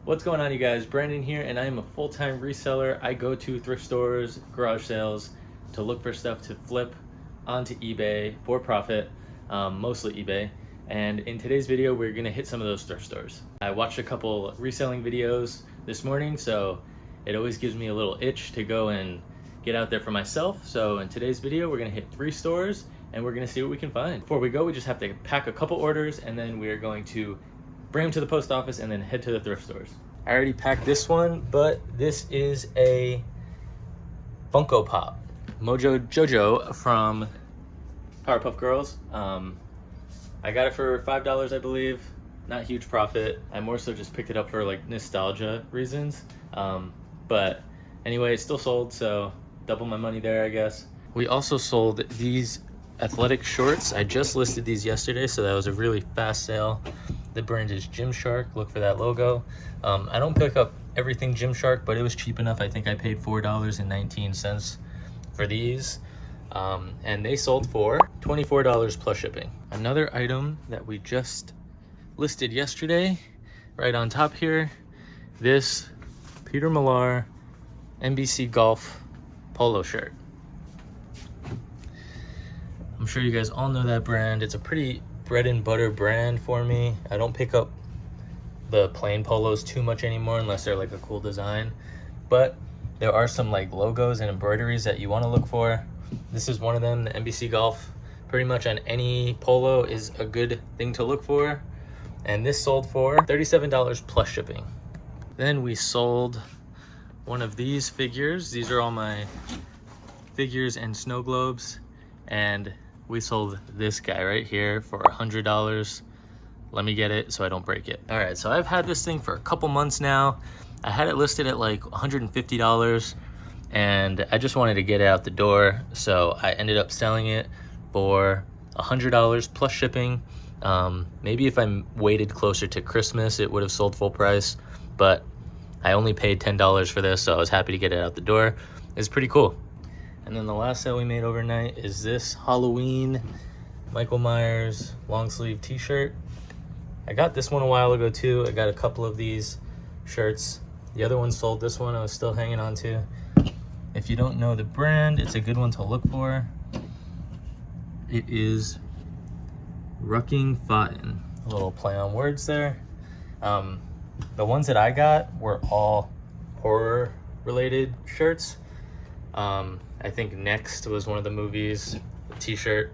What's going on, you guys? Brandon here, and I am a full-time reseller. I go to thrift stores, garage sales to look for stuff to flip onto eBay for profit, mostly eBay. And in today's video, we're gonna hit some of those thrift stores. I watched a couple reselling videos this morning, so it always gives me a little itch to go and get out there for myself. So in today's video, we're gonna hit 3 stores and we're gonna see what we can find. Before we go, we just have to pack a couple orders, and then we're going to bring them to the post office and then head to the thrift stores. I already packed this one, but this is a Funko Pop Mojo Jojo from Powerpuff Girls. I got it for $5, I believe. Not huge profit. I more so just picked it up for like nostalgia reasons. But anyway, it's still sold, so double my money there, I guess. We also sold these athletic shorts. I just listed these yesterday, so that was a really fast sale. The brand is Gymshark. Look for that logo. I don't pick up everything Gymshark, but it was cheap enough. I think I paid $4.19 for these. And they sold for $24 plus shipping. Another item that we just listed yesterday, right on top here, this Peter Millar NBC Golf polo shirt. I'm sure you guys all know that brand. It's a pretty bread and butter brand for me. I don't pick up the plain polos too much anymore unless they're like a cool design, but there are some like logos and embroideries that you want to look for. This is one of them. The NBC Golf, pretty much on any polo, is a good thing to look for. And this sold for $37 plus shipping. Then we sold one of these figures. These are all my figures and snow globes, and we sold this guy right here for $100. Let me get it so I don't break it. All right, so I've had this thing for a couple months now. I had it listed at like $150, and I just wanted to get it out the door, so I ended up selling it for $100 plus shipping. Maybe if I waited closer to Christmas, it would have sold full price, but I only paid $10 for this, so I was happy to get it out the door. It's pretty cool. And then the last sale we made overnight is this Halloween Michael Myers long sleeve t-shirt. I got this one a while ago too. I got a couple of these shirts. The other one sold. This one I was still hanging on to. If you don't know the brand, it's a good one to look for. It is Rucking Fountain. A little play on words there. The ones that I got were all horror related shirts. I think Next was one of the movies, the t-shirt.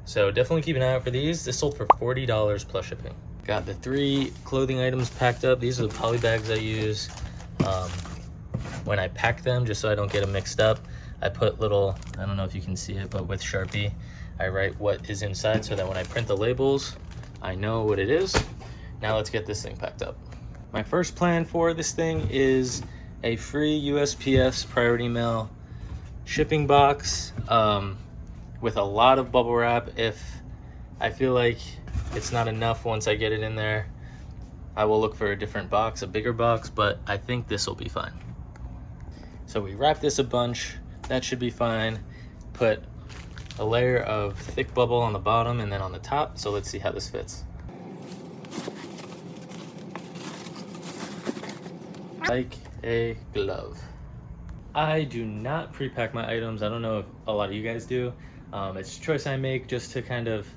So definitely keep an eye out for these. This sold for $40 plus shipping. Got the 3 clothing items packed up. These are the poly bags I use when I pack them, just so I don't get them mixed up. I put little, I don't know if you can see it, but with Sharpie, I write what is inside so that when I print the labels, I know what it is. Now let's get this thing packed up. My first plan for this thing is a free USPS priority mail shipping box with a lot of bubble wrap. If I feel like it's not enough once I get it in there, I will look for a different box, a bigger box, but I think this will be fine. So we wrap this a bunch. That should be fine. Put a layer of thick bubble on the bottom and then on the top. So let's see how this fits. Like a glove. I do not pre-pack my items. I don't know if a lot of you guys do. It's a choice I make just to kind of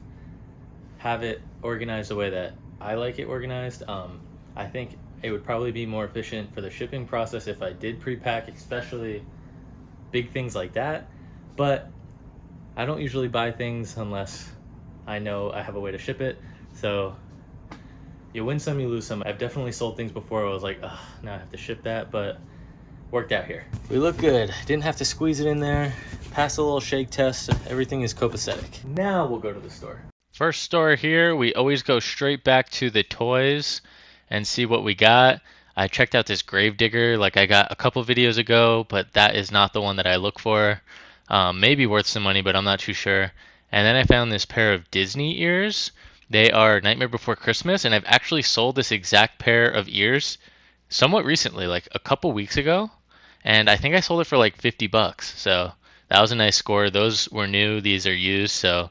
have it organized the way that I like it organized. I think it would probably be more efficient for the shipping process if I did pre-pack, especially big things like that. But I don't usually buy things unless I know I have a way to ship it. So you win some, you lose some. I've definitely sold things before I was like, ugh, now I have to ship that, but worked out here. We look good. Didn't have to squeeze it in there. Passed a little shake test. Everything is copacetic. Now we'll go to the store. First store here, we always go straight back to the toys and see what we got. I checked out this Gravedigger like I got a couple videos ago, but that is not the one that I look for. Maybe worth some money, but I'm not too sure. And then I found this pair of Disney ears. They are Nightmare Before Christmas, and I've actually sold this exact pair of ears somewhat recently, like a couple weeks ago. And I think I sold it for like 50 bucks. So that was a nice score. Those were new. These are used. So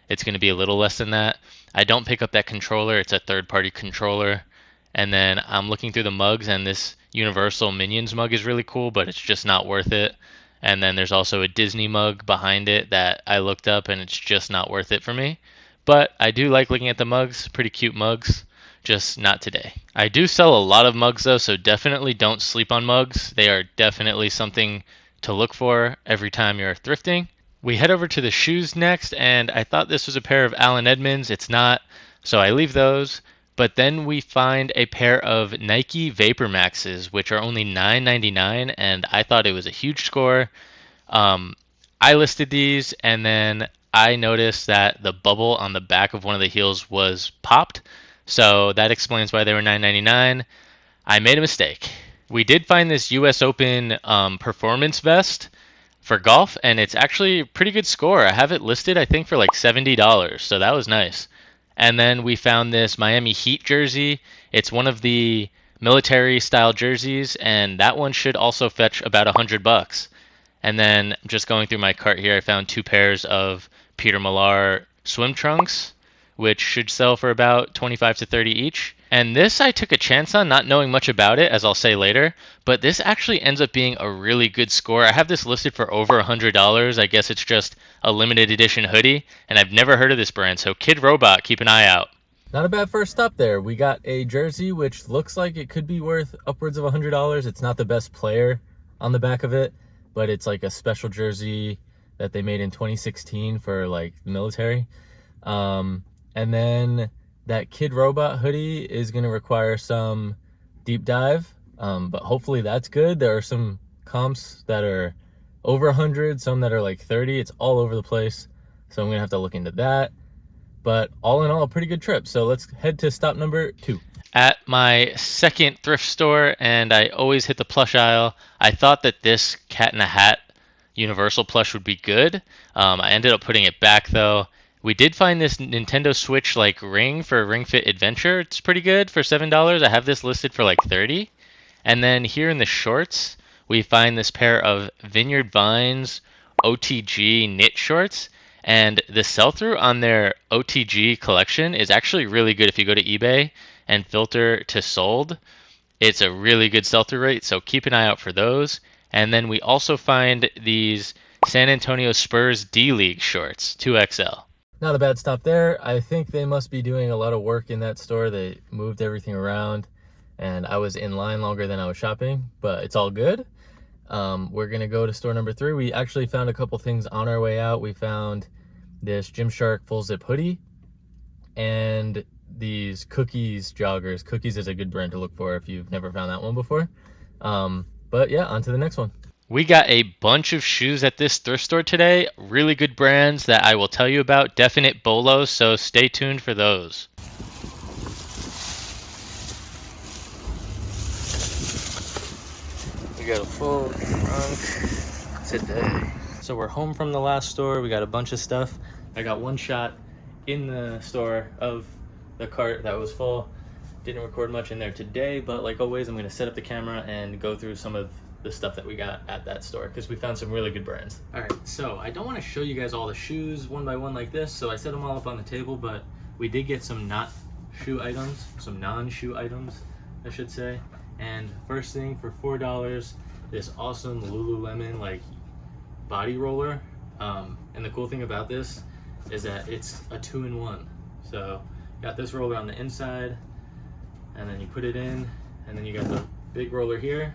it's going to be a little less than that. I don't pick up that controller. It's a third-party controller. And then I'm looking through the mugs, and this Universal Minions mug is really cool, but it's just not worth it. And then there's also a Disney mug behind it that I looked up, and it's just not worth it for me. But I do like looking at the mugs, pretty cute mugs, just not today. I do sell a lot of mugs though, so definitely don't sleep on mugs. They are definitely something to look for every time you're thrifting. We head over to the shoes next, and I thought this was a pair of Allen Edmonds. It's not, so I leave those. But then we find a pair of Nike Vapor Maxes, which are only $9.99, and I thought it was a huge score. Um, I listed these, and then I noticed that the bubble on the back of one of the heels was popped. So that explains why they were $9.99. I made a mistake. We did find this US Open performance vest for golf, and it's actually a pretty good score. I have it listed, I think, for like $70, so that was nice. And then we found this Miami Heat jersey. It's one of the military style jerseys, and that one should also fetch about $100. And then just going through my cart here, I found two pairs of Peter Millar swim trunks, which should sell for about 25 to 30 each. And this I took a chance on, not knowing much about it, as I'll say later, but this actually ends up being a really good score. I have this listed for over $100. I guess it's just a limited edition hoodie, and I've never heard of this brand, so Kid Robot, keep an eye out. Not a bad first stop there. We got a jersey which looks like it could be worth upwards of $100. It's not the best player on the back of it, but it's like a special jersey that they made in 2016 for like the military. And then that Kid Robot hoodie is going to require some deep dive, but hopefully that's good. There are some comps that are over 100, some that are like 30. It's all over the place, so I'm going to have to look into that. But all in all, a pretty good trip. So let's head to stop number 2. At my second thrift store, and I always hit the plush aisle, I thought that this Cat in a Hat Universal plush would be good. I ended up putting it back though. We did find this Nintendo Switch like ring for Ring Fit Adventure. It's pretty good for $7. I have this listed for like 30. And then here in the shorts, we find this pair of Vineyard Vines OTG knit shorts. And the sell-through on their OTG collection is actually really good. If you go to eBay and filter to sold, it's a really good sell-through rate, so keep an eye out for those. And then we also find these San Antonio Spurs D-League shorts, 2XL. Not a bad stop there. I think they must be doing a lot of work in that store. They moved everything around, and I was in line longer than I was shopping, but it's all good. We're going to go to store number 3. We actually found a couple things on our way out. We found this Gymshark full zip hoodie and these Cookies joggers. Cookies is a good brand to look for if you've never found that one before. But yeah, on to the next one. We got a bunch of shoes at this thrift store today. Really good brands that I will tell you about. Definite bolos, so stay tuned for those. We got a full trunk today. So we're home from the last store. We got a bunch of stuff. I got one shot in the store of the cart that was full. Didn't record much in there today, but like always, I'm going to set up the camera and go through some of the stuff that we got at that store because we found some really good brands. All right, so I don't want to show you guys all the shoes one by one like this, so I set them all up on the table, but we did get some non-shoe items, I should say. And first thing, for $4, this awesome Lululemon like body roller. And the cool thing about this is that it's a 2-in-1. So got this roller on the inside, and then you put it in, and then you got the big roller here.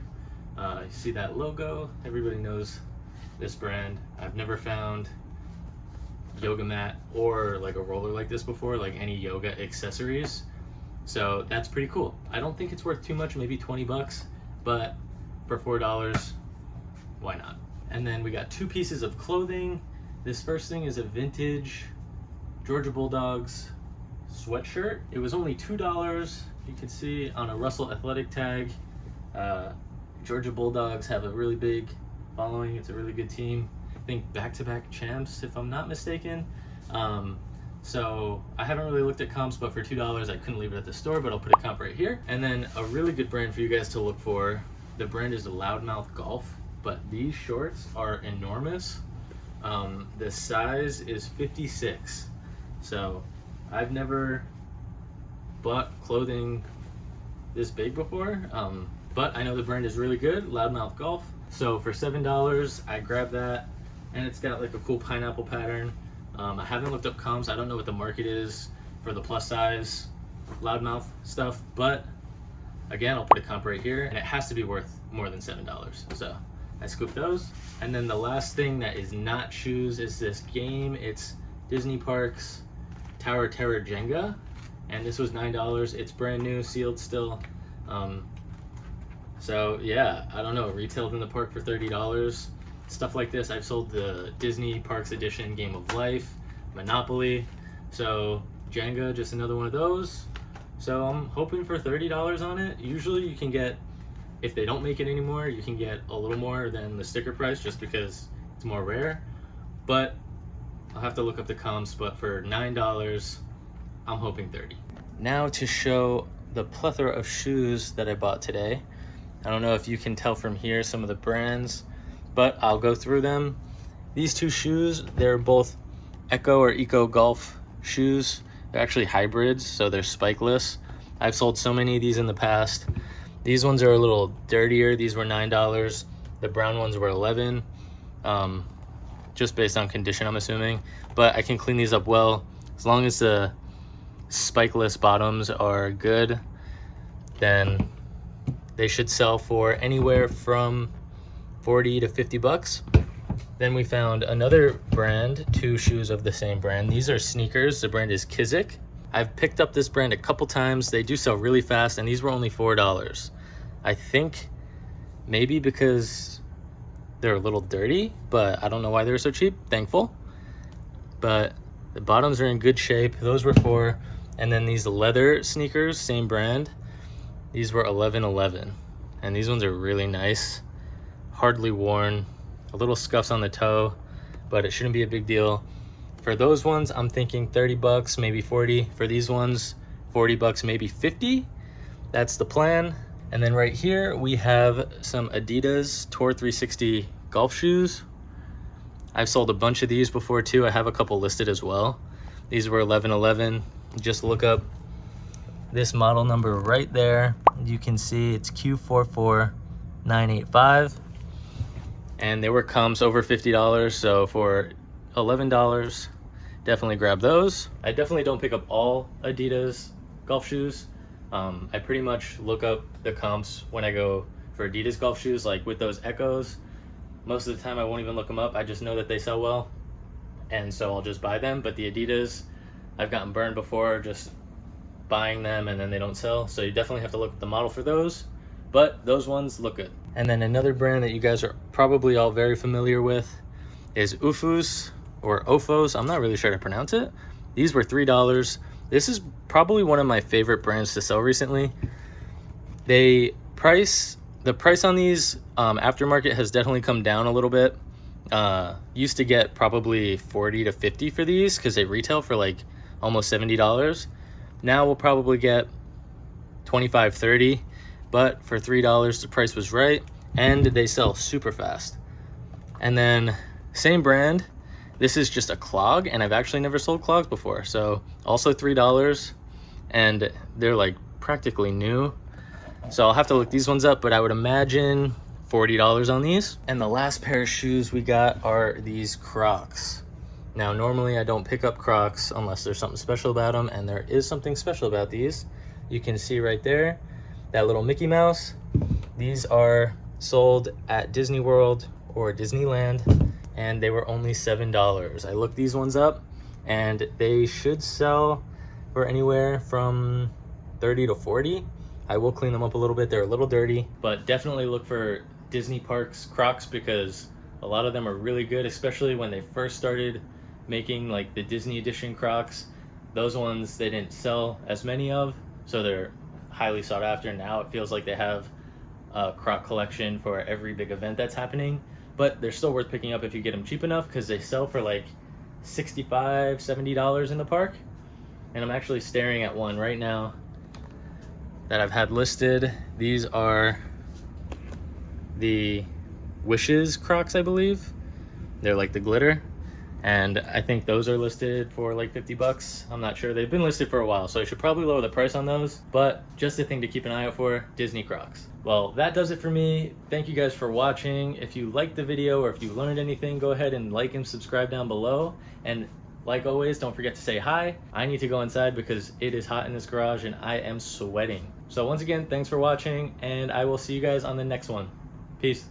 You see that logo? Everybody knows this brand. I've never found yoga mat or like a roller like this before, like any yoga accessories. So that's pretty cool. I don't think it's worth too much, maybe 20 bucks, but for $4, why not? And then we got 2 pieces of clothing. This first thing is a vintage Georgia Bulldogs sweatshirt. It was only $2. You can see on a Russell Athletic tag. Georgia Bulldogs have a really big following. It's a really good team. I think back-to-back champs, if I'm not mistaken. So I haven't really looked at comps, but for $2, I couldn't leave it at the store, but I'll put a comp right here. And then a really good brand for you guys to look for. The brand is Loudmouth Golf, but these shorts are enormous. The size is 56. So I've never bought clothing this big before, but I know the brand is really good, Loudmouth Golf. So for $7, I grabbed that, and it's got like a cool pineapple pattern. I haven't looked up comps. I don't know what the market is for the plus size Loudmouth stuff, but again, I'll put a comp right here, and it has to be worth more than $7. So I scooped those. And then the last thing that is not shoes is this game. It's Disney Parks Tower Terror Jenga, and this was $9. It's brand new, sealed still. So yeah, I don't know, it retailed in the park for $30. Stuff like this, I've sold the Disney Parks Edition Game of Life, Monopoly. So Jenga, just another one of those. So I'm hoping for $30 on it. Usually you can get, if they don't make it anymore, you can get a little more than the sticker price just because it's more rare. But I'll have to look up the comps, but for $9, I'm hoping 30. Now to show the plethora of shoes that I bought today. I don't know if you can tell from here some of the brands, but I'll go through them. These two shoes, they're both Echo or Eco Golf shoes. They're actually hybrids, so they're spikeless. I've sold so many of these in the past. These ones are a little dirtier. These were $9. The brown ones were $11, just based on condition, I'm assuming. But I can clean these up well. As long as the spikeless bottoms are good, then they should sell for anywhere from 40 to 50 bucks. Then we found another brand, two shoes of the same brand. These are sneakers. The brand is Kizik. I've picked up this brand a couple times. They do sell really fast, and these were only $4. I think maybe because they're a little dirty, but I don't know why they're so cheap. Thankful. But the bottoms are in good shape. Those were $4. And then these leather sneakers, same brand. These were $11.11, and these ones are really nice, hardly worn, a little scuffs on the toe, but it shouldn't be a big deal. For those ones, I'm thinking 30 bucks, maybe 40. For these ones, 40 bucks, maybe 50. That's the plan. And then right here, we have some Adidas Tour 360 golf shoes. I've sold a bunch of these before too. I have a couple listed as well. These were $11.11. Just look up this model number right there. You can see it's Q44985, and they were comps over $50. So for $11, definitely grab those. I definitely don't pick up all Adidas golf shoes. I pretty much look up the comps when I go for Adidas golf shoes. Like with those Echoes, most of the time I won't even look them up. I just know that they sell well, and so I'll just buy them. But the Adidas, I've gotten burned before just buying them and then they don't sell. So you definitely have to look at the model for those, but those ones look good. And then another brand that you guys are probably all very familiar with is Ufus or Ofos. I'm not really sure how to pronounce it. These were $3. This is probably one of my favorite brands to sell recently. The price on these aftermarket has definitely come down a little bit. Used to get probably 40 to 50 for these because they retail for like almost $70. Now we'll probably get 25, 30, but for $3, the price was right, and they sell super fast. And then same brand, this is just a clog, and I've actually never sold clogs before. So also $3, and they're like practically new. So I'll have to look these ones up, but I would imagine $40 on these. And the last pair of shoes we got are these Crocs. Now, normally I don't pick up Crocs unless there's something special about them, and there is something special about these. You can see right there, that little Mickey Mouse. These are sold at Disney World or Disneyland, and they were only $7. I looked these ones up, and they should sell for anywhere from 30 to 40. I will clean them up a little bit. They're a little dirty, but definitely look for Disney Parks Crocs because a lot of them are really good, especially when they first started making like the Disney edition Crocs. Those ones they didn't sell as many of, so they're highly sought after. Now it feels like they have a Croc collection for every big event that's happening, but they're still worth picking up if you get them cheap enough because they sell for like $65, $70 in the park. And I'm actually staring at one right now that I've had listed. These are the Wishes Crocs, I believe. They're like the glitter. And I think those are listed for like 50 bucks. I'm not sure. They've been listed for a while, so I should probably lower the price on those. But just a thing to keep an eye out for, Disney Crocs. Well, that does it for me. Thank you guys for watching. If you liked the video or if you learned anything, go ahead and like and subscribe down below. And like always, don't forget to say hi. I need to go inside because it is hot in this garage and I am sweating. So once again, thanks for watching, and I will see you guys on the next one. Peace.